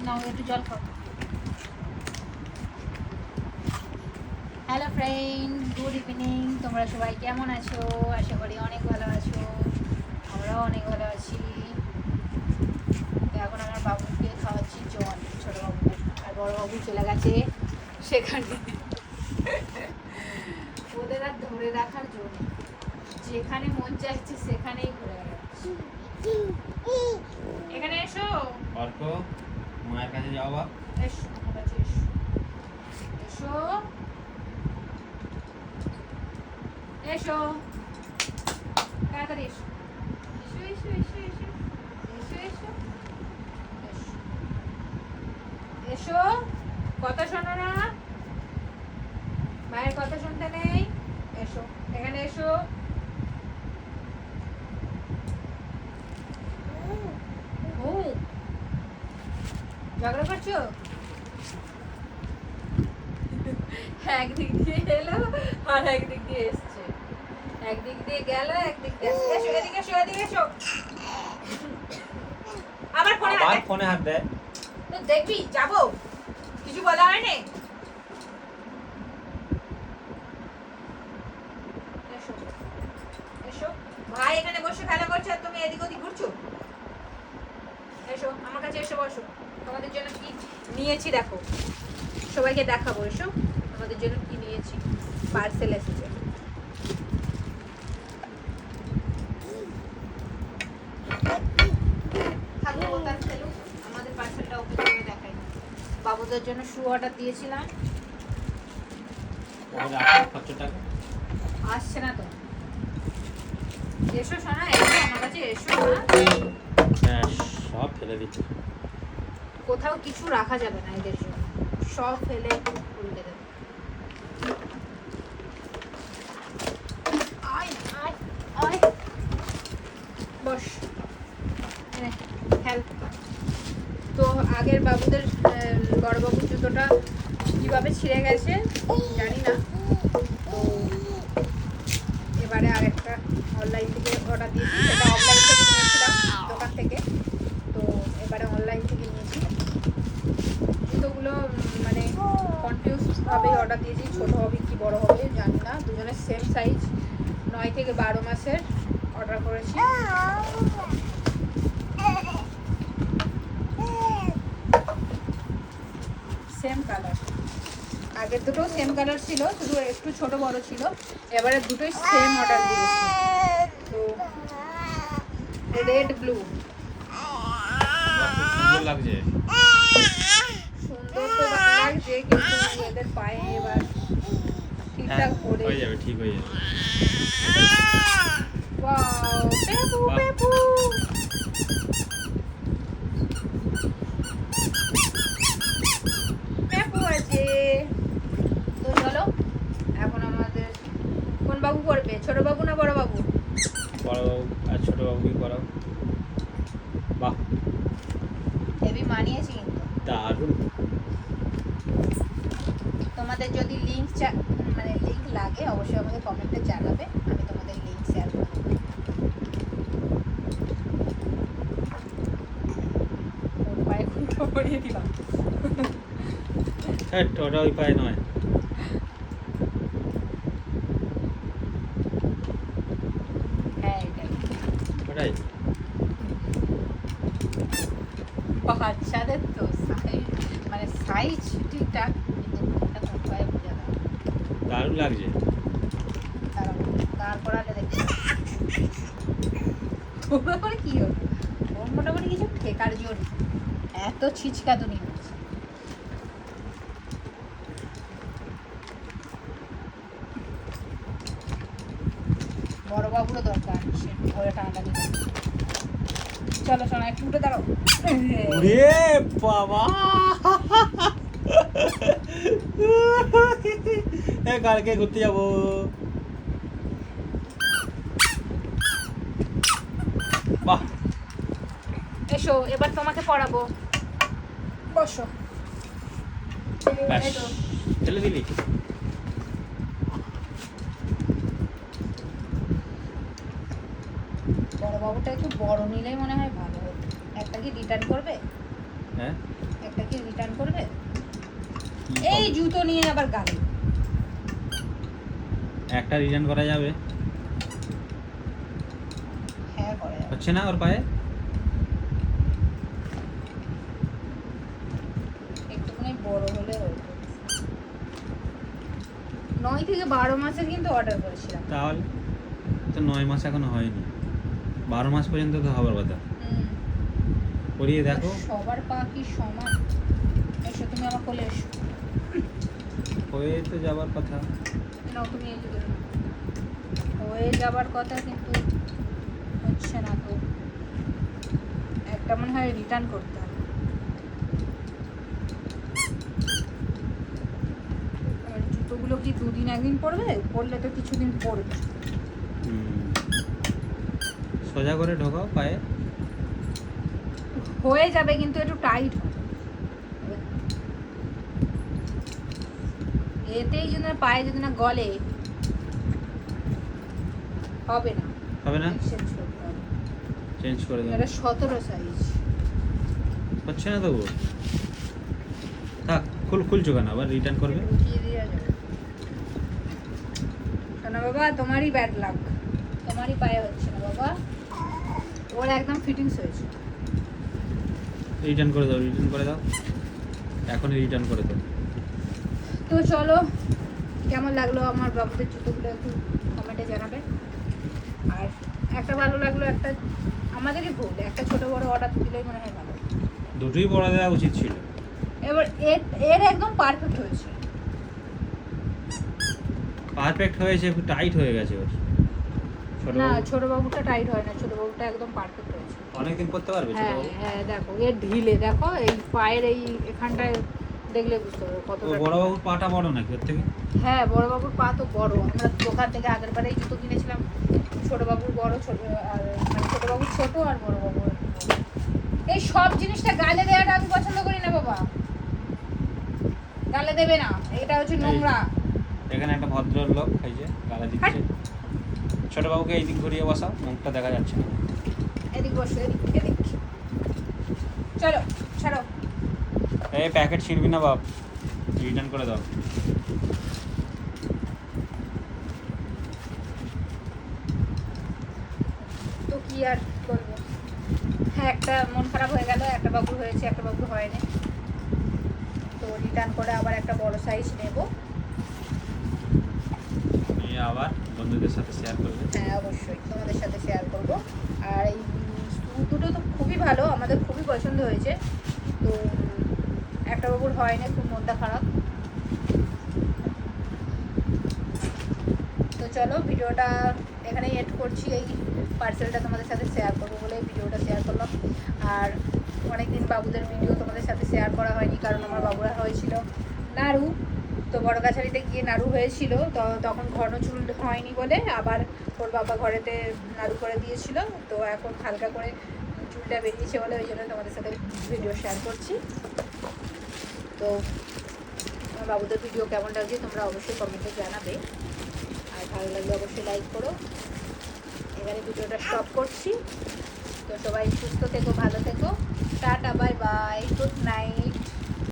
নাও একটু জল খাও। Hello friend, good evening. তোমরা সবাই কেমন আছো? আশা করি অনেক ভালো আছো। আমরাও অনেক ভালো আছি। এখন আমার বাবুকে খাওয়াচ্ছি জল, ছোটো বাবুকে। আর বড় বাবু চলে গেছে সেখানে। ওদের আর ধরে রাখার জন্য যেখানে মন চাইছে সেখানেই ঘুরে বেড়াচ্ছে। এখানে এসো, অর্ক মায়ের কাছে যাও বা এসো আমার কাছে এসো, এসো এসো, তাড়াতাড়ি এসো, এসো এসো এসো এসো এসো এসো এসো এসো। কথা শোনো না, মায়ের কথা শুনতে নেই। এসো এখানে এসো। ঝগড়া করছো? একদিক দিয়ে এলো আর একদিক দিয়ে এসছে, একদিক দিয়ে গেল একদিক দিয়ে এসছে। এসো এদিকে এসো, এদিকে এসো। আবার ফোনে হাত দেয়। তো দেখবি, যাবো, কিছু বলা হয়নি। এসো এসো, ভাই এখানে বসে খেলা করছে আর তুমি এদিক ওদিক ঘুরছো। এসো আমার কাছে এসে বসো। তোমাদের জন্য কি নিয়েছি দেখো, সবাইকে দেখাবো। এসো, তোমাদের জন্য কি নিয়েছি। পার্সেল এসেছে। আমাদের পার্সেলটা ওপেন করে দেখাই। বাবুদের জন্য শু অর্ডার দিয়েছিলাম, আসছে না তো। এসো সোনা, এসো আমার কাছে এসো। হ্যাঁ, সব ফেলে দিচ্ছি। কোথাও কিছু রাখা যাবে না এদের জন্য, সব ফেলে উল্টে দেবে। বস, হেল্প। তো আগের বাবুদের বড় বাবুর জুতোটা কিভাবে ছিঁড়ে গেছে জানি না। তো এবারে আরেকটা অনলাইন থেকে অর্ডার দিয়েছি, সেটা অনলাইন থেকে নিয়েছিলাম দোকান থেকে। তো এবারে অনলাইন থেকে নিয়েছি জুতোগুলো, মানে কনফিউজভাবেই অর্ডার দিয়েছি। ছোটো হবে কি বড় হবে জানি না। দুজনের সেম সাইজ, 9 থেকে 12 মাসের অর্ডার করেছি। সেম কালার, আগের দুটো সেম কালার ছিল, শুধু একটু ছোট বড় ছিল। এবারে দুটোই সেম অর্ডার দিয়েছি। তো রেড ব্লু, সুন্দর লাগছে। সুন্দর তো লাগছে, কিন্তু এদের পায়ে এবার ঠিকঠাক করে হয়ে যাবে, ঠিক হয়ে যাবে। ওয়াও, পেপু পেপু। পেপু আছে। তো চলো, এখন আমাদের কোন বাবু করবে, ছোট বাবু না বড় বাবু? বড় বাবু আর ছোট বাবুকে করাও। বাহ, হেভি মানিয়েছি কিন্তু। দারুণ। তোমাদের যদি লিংক লাগে অবশ্যই আমাদের কমেন্টে জানাবে, আমি তোমাদের লিংক শেয়ার করে দেবো। ওর পায়ে খুঁটো পরিয়ে দিলাম। হ্যাঁ, ওটা ওই পায়ে নয়। হ্যাঁ এটাই, ওটাই। বাচ্চাদের তো সাইজ, মানে সাইজ ঠিকঠাক, কিন্তু কোনটা কোন পায়ে বোঝা যায় না। দারুণ লাগছে। তারপর আগে দেখি ওর কি হলো। ওর মোটামুটি কিছু ঠেকার জোর, এত ছিচকাতুনি হচ্ছে। বড় বাবুরও দরকার, সে ধরে টানাটানি করে। চলো শোনা, একটু উঠে দাঁড়াও। ওরে বাবা, কালকে ঘুরতে যাবো। বাহ, এসো এবার তোমাকে পড়াবো, বসো। ব্যাস, এই তো। ফেলে দিলি। বড় বাবুটা একটু বড় নিলেই মনে হয় ভালো হতো। একটা কি রিটার্ন করবে? হ্যাঁ, একটা কি রিটার্ন করবে? কি এই হবে? জুতো নিয়ে আবার গালে। একটা রিটার্ন করা যাবে? হ্যাঁ করে যাবে। হচ্ছে না ওর পায়ে? একটুখানি বড় হলে হতো। 9 থেকে 12 মাসের কিন্তু অর্ডার করেছিলাম। তাহলে তো 9 মাস এখনো হয়নি, 12 মাস পর্যন্ত তো হবার কথা। হুম। পরিয়ে দেখো। সবার পা কি সমান? এসো তুমি আমার কোলে এসো। হয়ে তো যাবার কথা। নাও তুমি এই যে হয়ে যাবার কথা কিন্তু হচ্ছে না তো। একটা মনে হয় রিটার্ন করতে হবে। আর জুতোগুলো কি 2 দিন 1 দিন পরবে? পরলে তো কিছুদিন পরবে। সোজা করে ঢোকাও পায়ে। হয়ে যাবে কিন্তু একটু টাইট হবে। এতেই যদি না পায়ে যদি না গলে হবে না। হবে না? চেঞ্জ করতে হবে। চেঞ্জ করে দাও। এটা 17 সাইজ। হচ্ছে না তবু? থাক, খুলছো কেন? আবার রিটার্ন করবে? ঢুকিয়ে দেওয়া যাবে। শোনো বাবা, তোমারই ব্যাড লাক। তোমারই পায়ে হচ্ছে না বাবা। ওর একদম ফিটিংস হয়েছে। রিটার্ন করে দাও, রিটার্ন করে দাও, এখনই রিটার্ন করে দাও। তো চলো, কেমন লাগলো আমার বাবুদের জুতোগুলো একটু কমেন্টে জানাবে। আর একটা ভালো লাগলো, একটা আমাদেরই ভুল, একটা ছোট বড় অর্ডার দিলেই মনে হয় ভালো। দুটোই বড় দেওয়া উচিত ছিল। এবার এর একদম পারফেক্ট হয়েছে। পারফেক্ট হয়েছে, একটু টাইট হয়ে গেছে ওর। ছোট না, বাবু ছোট বাবুটা টাইট হয় না, ছোট বাবুটা একদম পারফেক্ট হয়েছে। অনেকদিন করতে পারবে ছোট হ্যাঁ বাবু। হ্যাঁ, দেখো এর ঢিলে, দেখো এই পায়ের এই এখানটায় দেখলে বুঝতে পারবে ও কতটা। বড় বাবুর পাটা বড় নাকি ওর থেকে? হ্যাঁ, বড় বাবুর পা তো বড়। আমরা দোকান থেকে আগের বারেই জুতো কিনেছিলাম। ছোট বাবুর বড়, ছোট আর মানে ছোট বাবুর ছোট আর বড় বাবুর একটু বড়। এই সব জিনিসটা গালে দেওয়াটা আমি পছন্দ করি না বাবা। গালে দেবে না, এটা হচ্ছে নোংরা। এখানে একটা ভদ্রলোক এই যে গালা দিচ্ছে। ছোট বাবুকে এই দিক ঘুরিয়ে বসাও, মুখটা দেখা যাচ্ছে না। এদিক বসো, এদিক এদিক। চলো ছাড়ো। এই প্যাকেট ছিঁড়বি না বাপ, রিটার্ন করে দাও। তো কি আর বলবো। হ্যাঁ, একটা মন খারাপ হয়ে গেল, একটা বাবুর হয়েছে, একটা বাবুর হয়নি। তো রিটার্ন করে আবার একটা বড় সাইজ নেব। নিয়ে আবার বন্ধুদের সাথে শেয়ার করবে। হ্যাঁ অবশ্যই তোমাদের সাথে শেয়ার করব। আর এই দুটো তো খুবই ভালো, আমাদের খুবই পছন্দ হয়েছে। তো একটা বাবুর হয়নি, খুব মনটা খারাপ। তো চলো, ভিডিওটা এখানেই এড করছি। এই পার্সেলটা তোমাদের সাথে শেয়ার করবো বলে ভিডিওটা শেয়ার করলাম। আর অনেকদিন বাবুদের ভিডিও তোমাদের সাথে শেয়ার করা হয়নি, কারণ আমার বাবুরা হয়েছিল নাড়ু। তো বড়গাছালিতে গিয়ে নাড়ু হয়েছিল, তো তখন ঘন চুল হয়নি বলে আবার ওর বাবা ঘরেতে নাড়ু করে দিয়েছিল। তো এখন হালকা করে চুলটা বেরিয়েছে বলে ওই জন্য তোমাদের সাথে ভিডিও শেয়ার করছি। তো আমার বাবুদের ভিডিও কেমন লাগছে তোমরা অবশ্যই কমেন্টে জানাবে। আর ভালো লাগলে অবশ্যই লাইক করো। এখানে ভিডিওটা স্টপ করছি। তো সবাই সুস্থ থেকো, ভালো থেকো। Tata, bye bye, good night.